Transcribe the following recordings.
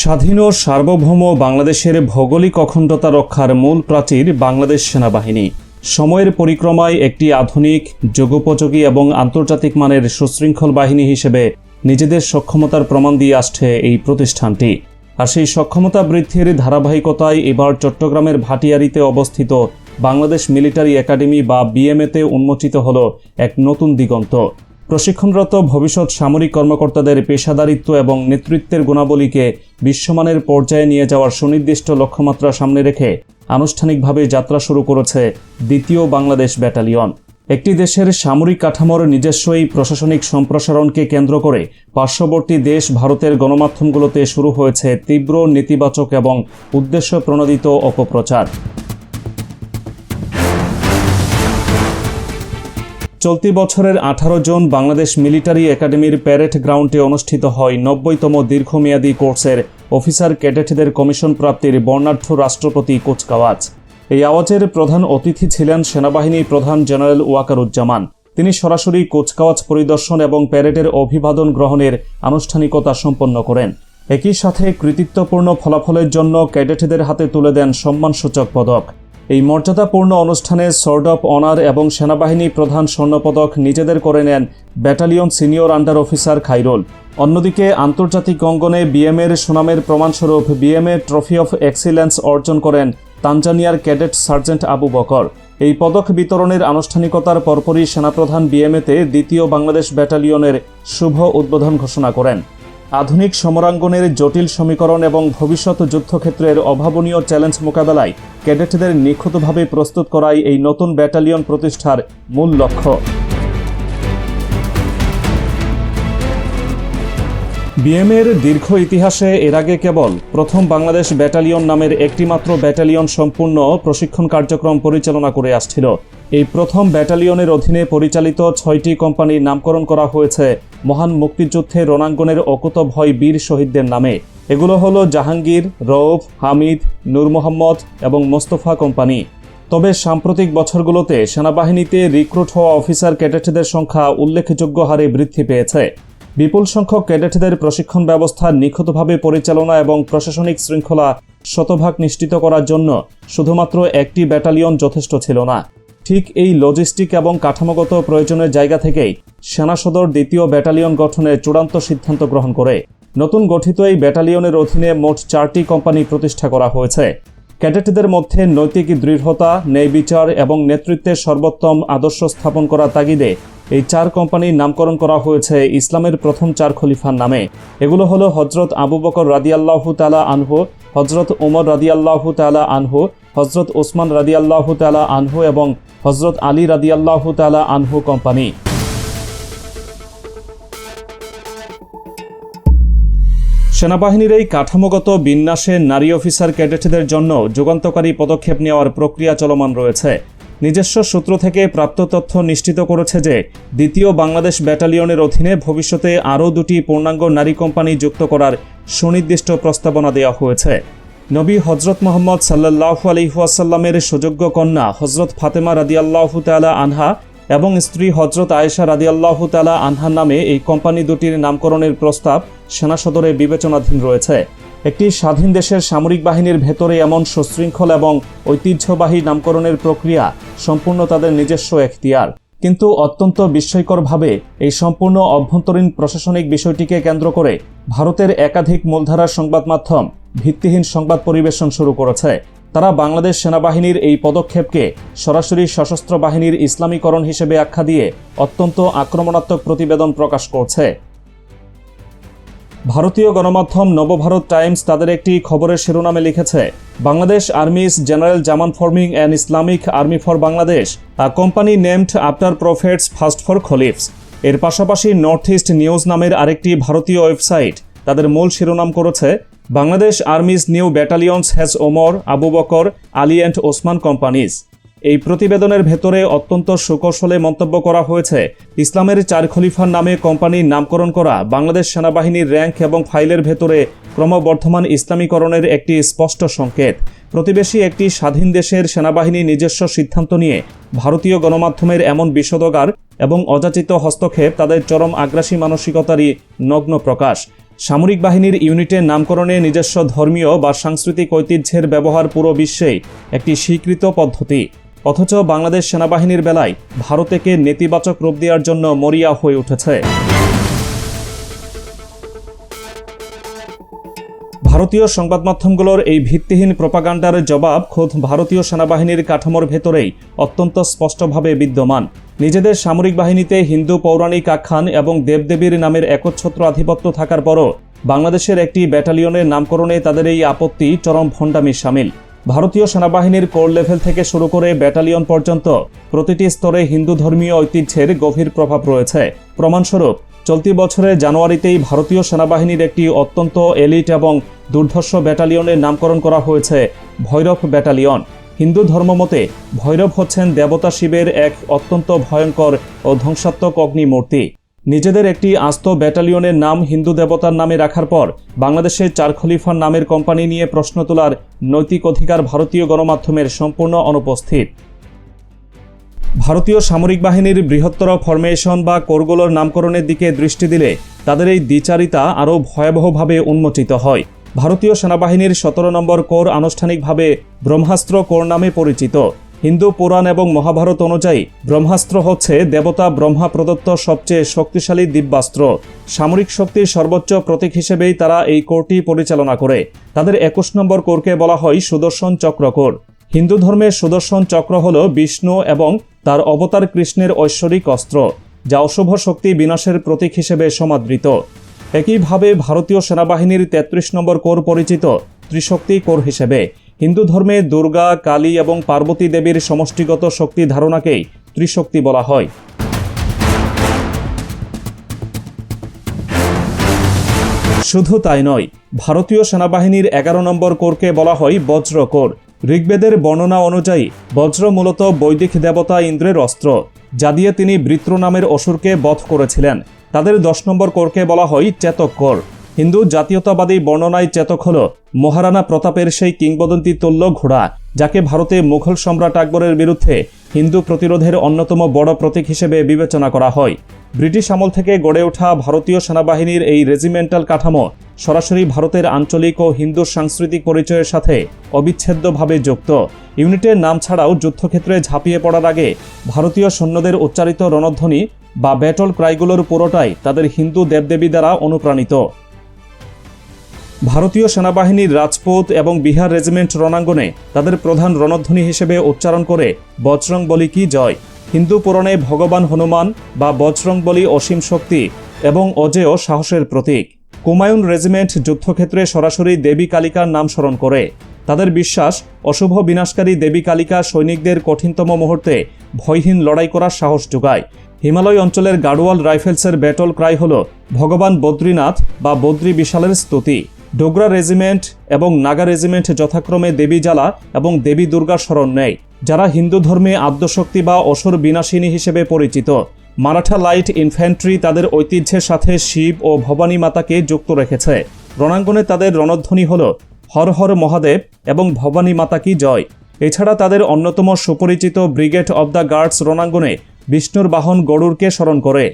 স্বাধীন ও সার্বভৌম বাংলাদেশের ভৌগোলিক অখণ্ডতা রক্ষার মূল প্রাচীর বাংলাদেশ সেনাবাহিনী। সময়ের পরিক্রমায় একটি আধুনিক, যুগোপযোগী এবং আন্তর্জাতিক মানের সুশৃঙ্খল বাহিনী হিসেবে নিজেদের সক্ষমতার প্রমাণ দিয়ে আসছে এই প্রতিষ্ঠানটি। আর সেই সক্ষমতা বৃদ্ধির ধারাবাহিকতায় এবার চট্টগ্রামের ভাটিয়ারীতে অবস্থিত বাংলাদেশ মিলিটারি একাডেমি বা বিএমএতে উন্মোচিত হল এক নতুন দিগন্ত। প্রশিক্ষণরত ভবিষ্যৎ সামরিক কর্মকর্তাদের পেশাদারিত্ব এবং নেতৃত্বের গুণাবলীকে বিশ্বমানের পর্যায়ে নিয়ে যাওয়ার সুনির্দিষ্ট লক্ষ্যমাত্রা সামনে রেখে আনুষ্ঠানিকভাবে যাত্রা শুরু করেছে দ্বিতীয় বাংলাদেশ ব্যাটালিয়ন। একটি দেশের সামরিক কাঠামোর নিজস্ব এই প্রশাসনিক সম্প্রসারণকে কেন্দ্র করে পার্শ্ববর্তী দেশ ভারতের গণমাধ্যমগুলোতে শুরু হয়েছে তীব্র নেতিবাচক এবং উদ্দেশ্য প্রণোদিত অপপ্রচার। চলতি বছরের 18 জুন বাংলাদেশ মিলিটারি একাডেমির প্যারেড গ্রাউন্ডে অনুষ্ঠিত হয় 90তম দীর্ঘমেয়াদী কোর্সের অফিসার ক্যাডেটদের কমিশন প্রাপ্তির বর্ণাঢ্য রাষ্ট্রপতি কুচকাওয়াজ। এই আওয়াজের প্রধান অতিথি ছিলেন সেনাবাহিনী প্রধান জেনারেল ওয়াকারুজ্জামান। তিনি সরাসরি কুচকাওয়াজ পরিদর্শন এবং প্যারেডের অভিবাদন গ্রহণের আনুষ্ঠানিকতা সম্পন্ন করেন। একই সাথে কৃতিত্বপূর্ণ ফলাফলের জন্য ক্যাডেটদের হাতে তুলে দেন সম্মানসূচক পদক। এই মর্যাদাপূর্ণ অনুষ্ঠানে সোর্ড অফ অনার এবং সেনাবাহিনী প্রধান স্বর্ণপদক নিজেদের করে নেন battalion senior under officer Khairul. অন্যদিকে আন্তর্জাতিক অঙ্গনে বিএমএর সুনামের প্রমাণস্বরূপ বিএমএ ট্রফি অফ এক্সিলেন্স অর্জন করেন তানজানিয়ার ক্যাডেট সার্জেন্ট আবু বকর। এই পদক বিতরণের আনুষ্ঠানিকতার পরপরই সেনাপ্রধান বিএমএতে দ্বিতীয় বাংলাদেশ ব্যাটালিয়নের শুভ উদ্বোধন ঘোষণা করেন। আধুনিক সমরাঙ্গনের জটিল সমীকরণ এবং ভবিষ্যৎ যুদ্ধক্ষেত্রের অভাবনীয় চ্যালেঞ্জ মোকাবেলায় ক্যাডেটদের নিখুঁতভাবে প্রস্তুত করাই এই নতুন ব্যাটালিয়ন প্রতিষ্ঠার মূল লক্ষ্য। বিএমএর দীর্ঘ ইতিহাসে এর আগে কেবল প্রথম বাংলাদেশ ব্যাটালিয়ন নামের একটিমাত্র ব্যাটালিয়ন সম্পূর্ণ প্রশিক্ষণ কার্যক্রম পরিচালনা করে আসছিল। এই প্রথম ব্যাটালিয়নের অধীনে পরিচালিত 6টি কোম্পানির নামকরণ করা হয়েছে মহান মুক্তিযুদ্ধে রণাঙ্গনের অকুতভয় বীর শহীদদের নামে। এগুলো হলো জাহাঙ্গীর, রৌফ, হামিদ, নূর মোহাম্মদ এবং মোস্তফা কোম্পানি। তবে সাম্প্রতিক বছরগুলোতে সেনাবাহিনীতে রিক্রুট হওয়া অফিসার ক্যাডেটদের সংখ্যা উল্লেখযোগ্য হারে বৃদ্ধি পেয়েছে। বিপুল সংখ্যক ক্যাডেটদের প্রশিক্ষণ ব্যবস্থা নিখুঁতভাবে পরিচালনা এবং প্রশাসনিক শৃঙ্খলা শতভাগ নিশ্চিত করার জন্য শুধুমাত্র একটি ব্যাটালিয়ন যথেষ্ট ছিল না। ঠিক এই লজিস্টিক এবং কাঠামোগত প্রয়োজনের জায়গা থেকেই সেনা সদর দ্বিতীয় ব্যাটালিয়ন গঠনের চূড়ান্ত সিদ্ধান্ত গ্রহণ করে নতুন গঠিত এই ব্যাটালিয়নের অধীনে মোট 4টি কোম্পানি প্রতিষ্ঠা করা হয়েছে। ক্যাডেটদের মধ্যে নৈতিক দৃঢ়তা, ন্যায় বিচার এবং নেতৃত্বের সর্বোত্তম আদর্শ স্থাপন করার তাগিদে এই 4 কোম্পানির নামকরণ করা হয়েছে ইসলামের প্রথম 4 খলিফার নামে। এগুলো হলো হজরত আবু বকর রাদিয়াল্লাহু তাআলা আনহু, হজরত ওমর রাদিয়াল্লাহু তাআলা আনহু, হজরত ওসমান রাদিয়াল্লাহু তাআলা আনহু এবং হজরত আলী রাদিয়াল্লাহু তাআলা আনহু কোম্পানি। সেনাবাহিনীর এই কাঠামোগত বিন্যাসে নারী অফিসার ক্যাডেটদের জন্য যুগান্তকারী পদক্ষেপ নেওয়ার প্রক্রিয়া চলমান রয়েছে। নিজস্ব সূত্র থেকে প্রাপ্ত তথ্য নিশ্চিত করেছে যে দ্বিতীয় বাংলাদেশ ব্যাটালিয়নের অধীনে ভবিষ্যতে আরও 2টি পূর্ণাঙ্গ নারী কোম্পানি যুক্ত করার সুনির্দিষ্ট প্রস্তাবনা দেওয়া হয়েছে। নবী হজরত মুহাম্মদ সাল্লাল্লাহু আলাইহি ওয়াসাল্লামের সুযোগ্য কন্যা হজরত ফাতেমা রাদিয়াল্লাহু তাআলা আনহা এবং স্ত্রী হজরত আয়েশা রাদিয়াল্লাহু তাআলা আনহার নামে এই কোম্পানি দুটির নামকরণের প্রস্তাব সেনা সদরে বিবেচনাধীন রয়েছে। একটি স্বাধীন দেশের সামরিক বাহিনীর ভেতরে এমন সুশৃঙ্খল এবং ঐতিহ্যবাহী নামকরণের প্রক্রিয়া সম্পূর্ণ তাদের নিজস্ব এখতিয়ার। কিন্তু অত্যন্ত বিস্ময়করভাবে এই সম্পূর্ণ অভ্যন্তরীণ প্রশাসনিক বিষয়টিকে কেন্দ্র করে ভারতের একাধিক মূলধারার সংবাদ মাধ্যম ভিত্তিহীন সংবাদ পরিবেশন শুরু করেছে। তারা বাংলাদেশ সেনাবাহিনীর এই পদক্ষেপকে সরাসরি সশস্ত্র বাহিনীর ইসলামীকরণ হিসেবে আখ্যা দিয়ে অত্যন্ত আক্রমণাত্মক প্রতিবেদন প্রকাশ করছে। ভারতীয় গণমাধ্যম নবভারত টাইমস তাদের একটি খবরের শিরোনামে লিখেছে, Bangladesh army's general Zaman forming an Islamic army for Bangladesh, a company named after prophet's first four caliphs. এর পাশাপাশি নর্থ ইস্ট নিউজ নামের আরেকটি ভারতীয় ওয়েবসাইট তাদের মূল শিরোনাম করেছে, Bangladesh army's new battalions has Omar, Abu Bakr, Ali and Osman companies. এই প্রতিবেদনের ভেতরে অত্যন্ত সুকৌশলে মন্তব্য করা হয়েছে, ইসলামের 4 খলিফার নামে কোম্পানির নামকরণ করা বাংলাদেশ সেনাবাহিনীর র্যাঙ্ক এবং ফাইলের ভেতরে ক্রমবর্ধমান ইসলামীকরণের একটি স্পষ্ট সংকেত। প্রতিবেশী একটি স্বাধীন দেশের সেনাবাহিনী নিজস্ব সিদ্ধান্ত নিয়ে ভারতীয় গণমাধ্যমের এমন বিষোদগার এবং অযাচিত হস্তক্ষেপ তাদের চরম আগ্রাসী মানসিকতারই নগ্ন প্রকাশ। সামরিক বাহিনীর ইউনিটের নামকরণে নিজস্ব ধর্মীয় বা সাংস্কৃতিক ঐতিহ্যের ব্যবহার পুরো বিশ্বেই একটি স্বীকৃত পদ্ধতি। অথচ বাংলাদেশ সেনাবাহিনীর বেলায় ভারতকে নেতিবাচক রূপ দেওয়ার জন্য মরিয়া হয়ে উঠেছে। ভারতীয় সংবাদ মাধ্যমগুলোর এই ভিত্তিহীন প্রপাগান্ডার জবাব খোদ ভারতীয় সেনাবাহিনীর কাঠামোর ভেতরেই অত্যন্ত স্পষ্টভাবে বিদ্যমান। নিজেদের সামরিক বাহিনীতে হিন্দু পৌরাণিক আখ্যান এবং দেবদেবীর নামের একচ্ছত্র আধিপত্য থাকার পরও বাংলাদেশের একটি ব্যাটালিয়নের নামকরণে তাদের এই আপত্তি চরম ভণ্ডামি শামিল। ভারতীয় সেনাবাহিনীর কোর লেভেল থেকে শুরু করে ব্যাটালিয়ন পর্যন্ত প্রতিটি স্তরে হিন্দু ধর্মীয় ঐতিহ্যের গভীর প্রভাব রয়েছে। প্রমাণস্বরূপ চলতি বছরের জানুয়ারিতেই ভারতীয় সেনাবাহিনীর একটি অত্যন্ত এলিট এবং দুর্ধর্ষ ব্যাটালিয়নের নামকরণ করা হয়েছে ভৈরব ব্যাটালিয়ন। হিন্দু ধর্মমতে ভৈরব হচ্ছেন দেবতা শিবের এক অত্যন্ত ভয়ঙ্কর ও ধ্বংসাত্মক অগ্নিমূর্তি। নিজেদের একটি আস্ত ব্যাটালিয়নের নাম হিন্দু দেবতার নামে রাখার পর বাংলাদেশের চার খলিফার নামের কোম্পানি নিয়ে প্রশ্ন তোলার নৈতিক অধিকার ভারতীয় গণমাধ্যমের সম্পূর্ণ অনুপস্থিত। ভারতীয় সামরিক বাহিনীর বৃহত্তর ফরমেশন বা কোরগুলোর নামকরণের দিকে দৃষ্টি দিলে তাদের এই দ্বিচারিতা আরও ভয়াবহভাবে উন্মোচিত হয়। ভারতীয় সেনাবাহিনীর 17 নম্বর কোর আনুষ্ঠানিকভাবে ব্রহ্মাস্ত্র কোর নামে পরিচিত। হিন্দু পুরাণ এবং মহাভারত অনুযায়ী ব্রহ্মাস্ত্র হচ্ছে দেবতা ব্রহ্মা প্রদত্ত সবচেয়ে শক্তিশালী দিব্যাস্ত্র। সামরিক শক্তির সর্বোচ্চ প্রতীক হিসেবেই তারা এই কোরটি পরিচালনা করে। তাদের 21 নম্বর কোরকে বলা হয় সুদর্শন চক্র কোর। হিন্দু ধর্মের সুদর্শন চক্র হল বিষ্ণু এবং তার অবতার কৃষ্ণের ঐশ্বরিক অস্ত্র, যা অশুভ শক্তি বিনাশের প্রতীক হিসেবে সমাদৃত। একইভাবে ভারতীয় সেনাবাহিনীর 33 নম্বর কোর পরিচিত ত্রিশক্তি কোর হিসেবে। হিন্দু ধর্মে দুর্গা, কালী এবং পার্বতী দেবীর সমষ্টিগত শক্তি ধারণাকেই ত্রিশক্তি বলা হয়। শুধু তাই নয়, ভারতীয় সেনাবাহিনীর 11 নম্বর কোরকে বলা হয় বজ্র কোর। ঋগ্বেদের বর্ণনা অনুযায়ী বজ্র মূলত বৈদিক দেবতা ইন্দ্রের অস্ত্র, যা দিয়ে তিনি বৃত্র নামের অসুরকে বধ করেছিলেন। তাদের 10 নম্বর কোরকে বলা হয় চেতক কোর। হিন্দু জাতীয়তাবাদী বর্ণনায় চেতক হল মহারানা প্রতাপের সেই কিংবদন্তি তুল্য ঘোড়া, যাকে ভারতে মুঘল সম্রাট আকবরের বিরুদ্ধে হিন্দু প্রতিরোধের অন্যতম বড় প্রতীক হিসেবে বিবেচনা করা হয়। ব্রিটিশ আমল থেকে গড়ে ওঠা ভারতীয় সেনাবাহিনীর এই রেজিমেন্টাল কাঠামো সরাসরি ভারতের আঞ্চলিক ও হিন্দু সাংস্কৃতিক পরিচয়ের সাথে অবিচ্ছেদ্যভাবে যুক্ত। ইউনিটের নাম ছাড়াও যুদ্ধক্ষেত্রে ঝাঁপিয়ে পড়ার আগে ভারতীয় সৈন্যদের উচ্চারিত রণধ্বনি বা ব্যাটল ক্রাইগুলোর পুরোটাই তাদের হিন্দু দেবদেবী দ্বারা অনুপ্রাণিত। ভারতীয় সেনাবাহিনীর রাজপুত এবং বিহার রেজিমেন্ট রণাঙ্গনে তাদের প্রধান রণধ্বনি হিসেবে উচ্চারণ করে বজরং বলি কি জয়। হিন্দু পুরাণে ভগবান হনুমান বা বজরং বলি অসীম শক্তি এবং অজেয় সাহসের প্রতীক। কুমায়ুন রেজিমেন্ট যুদ্ধক্ষেত্রে সরাসরি দেবী কালিকার নাম স্মরণ করে। তাদের বিশ্বাস অশুভ বিনাশকারী দেবী কালিকা সৈনিকদের কঠিনতম মুহূর্তে ভয়হীন লড়াই করার সাহস যোগায়। হিমালয় অঞ্চলের গাড়োয়াল রাইফেলসের ব্যাটল ক্রাই হল ভগবান বদ্রীনাথ বা বদ্রী বিশালের স্তুতি। ডোগরা রেজিমেন্ট এবং নাগা রেজিমেন্ট যথাক্রমে দেবী জ্বালা এবং দেবী দুর্গার স্মরণ নেয়, যারা হিন্দু ধর্মে আদ্যশক্তি বা অসুর বিনাশিনী হিসেবে পরিচিত। মারাঠা লাইট ইনফ্যান্ট্রি তাদের ঐতিহ্যের সাথে শিব ও ভবানী মাতাকে যুক্ত রেখেছে। রণাঙ্গনে তাদের রণধ্বনি হল হর হর মহাদেব এবং ভবানী মাতা কি জয়। এছাড়া তাদের অন্যতম সুপরিচিত ব্রিগেড অব দ্য গার্ডস রণাঙ্গনে বিষ্ণুর বাহন গরুড়কে স্মরণ করে।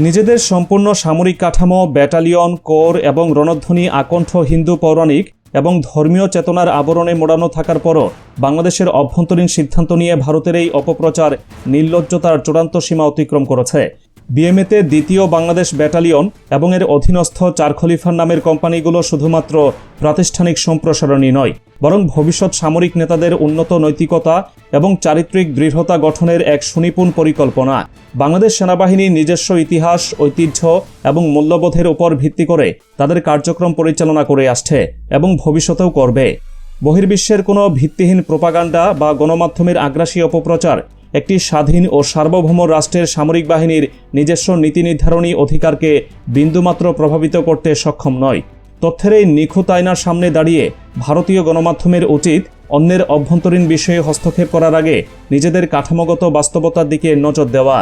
নিজেদের সম্পূর্ণ সামরিক কাঠামো, ব্যাটালিয়ন, কোর এবং রণধ্বনি আকণ্ঠ হিন্দু পৌরাণিক এবং ধর্মীয় চেতনার আবরণে মোড়ানো থাকার পরও বাংলাদেশের অভ্যন্তরীণ সিদ্ধান্ত নিয়ে ভারতের এই অপপ্রচার নির্লজ্জতার চূড়ান্ত সীমা অতিক্রম করেছে। বিএমএতে দ্বিতীয় বাংলাদেশ ব্যাটালিয়ন এবং এর অধীনস্থ চার খলিফার নামের কোম্পানিগুলো শুধুমাত্র প্রাতিষ্ঠানিক সম্প্রসারণই নয়, বরং ভবিষ্যৎ সামরিক নেতাদের উন্নত নৈতিকতা এবং চারিত্রিক দৃঢ়তা গঠনের এক সুনিপুণ পরিকল্পনা। বাংলাদেশ সেনাবাহিনীর নিজস্ব ইতিহাস, ঐতিহ্য এবং মূল্যবোধের উপর ভিত্তি করে তাদের কার্যক্রম পরিচালনা করে আসছে এবং ভবিষ্যতেও করবে। বহির্বিশ্বের কোনো ভিত্তিহীন প্রোপাগান্ডা বা গণমাধ্যমের আগ্রাসী অপপ্রচার একটি স্বাধীন ও সার্বভৌম রাষ্ট্রের সামরিক বাহিনীর নিজস্ব নীতি নির্ধারণী অধিকারকে বিন্দুমাত্র প্রভাবিত করতে সক্ষম নয়। তথ্যের এই নিখুঁত আয়নার সামনে দাঁড়িয়ে ভারতীয় গণমাধ্যমের উচিত অন্যের অভ্যন্তরীণ বিষয়ে হস্তক্ষেপ করার আগে নিজেদের কাঠামোগত বাস্তবতার দিকে নজর দেওয়া।